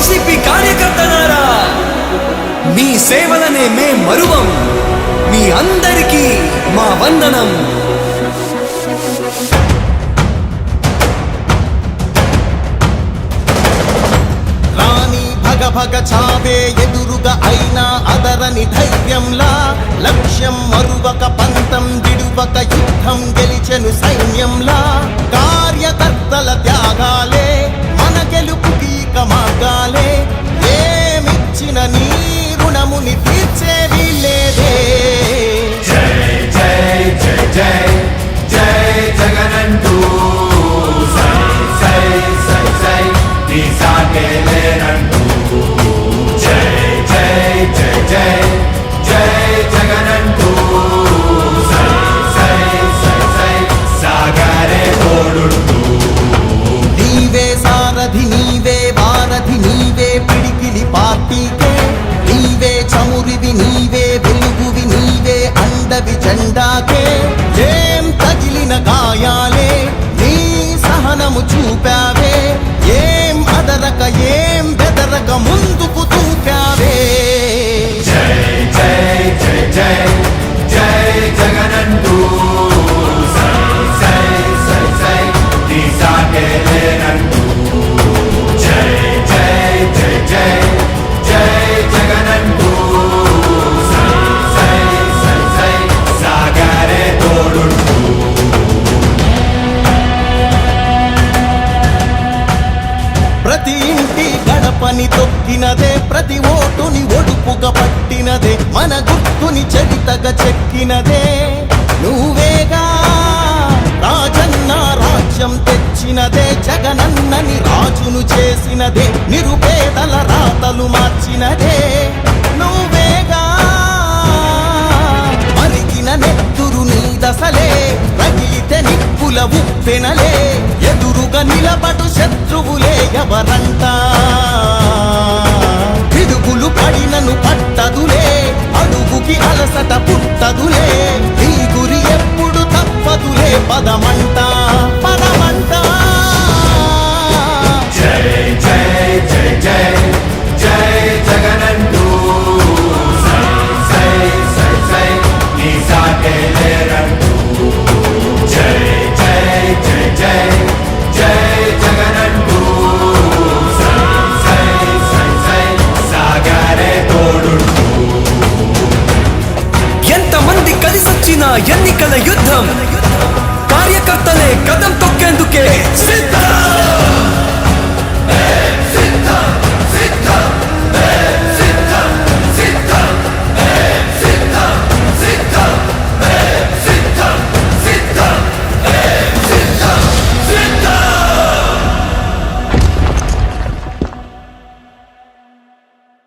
YCP కార్యకర్తలారా, మీ సేవలనే మే మరువం. మీ అందరికీ మా వందనం. భగ చావే ఎదురుగా అయినా అదరని ధైర్యంలా, లక్ష్యం మరువక పంతం విడువక యుద్ధం గెలిచెను సైన్యంలా. కార్యకర్తల త్యాగాలే మన గెలుపుకి మార్గాలే. ఏమిచ్చిన నీ రుణముని తీర్చేది లేదే. జై జై జై జై జై జగనంటూ సై సై సై సై నీ సాగే లేనంటూ. జై జై జై జై జై జగనంటూ సై సై సై సై సాగరే తోడుంటూ. నీవే సారథి నీవే వారధి నీవే పిడికిలి పార్టీకే. నీవే చమురివి నీవే వెలుగువి నీవే అండవి జెండాకే. ఏం తగిలిన గాయాలే నీ సహనము చూపావే. ఏం అదరక ఏం బెదరక ముందుకు చూపావే. జై జై జై జై జై జగనంటూ సై సై సై సై నీ సాగే లేనంటూ. జై జై జై జై జై జగనంటూ సై సై సై సై సాగరే తోడుంటూ. ప్రతి ఇంటి గడపని తొక్కినదే, ప్రతి ఓటుని ఒడుపుగా పట్టినదే, మన గుర్తుని చరితగా చెక్కినదే నువ్వేగా. రాజన్న రాజ్యం తెచ్చినదే, జగనన్నని రాజును చేసినదే, నిరుపేదల రాతలు మార్చినదే నువ్వేగా. మరిగిన నెత్తురు నీ దశలే, రగిలితే నిప్పుల ఉప్పెనలే. ఎదురుగా నిలబడు శత్రువులే ఎవరంట. పిడుగులు పడినను పట్టదులే, అడుగుకి అలసట పుట్టదులే. ఈ గురి ఎప్పుడు తప్పదులే పదమంట.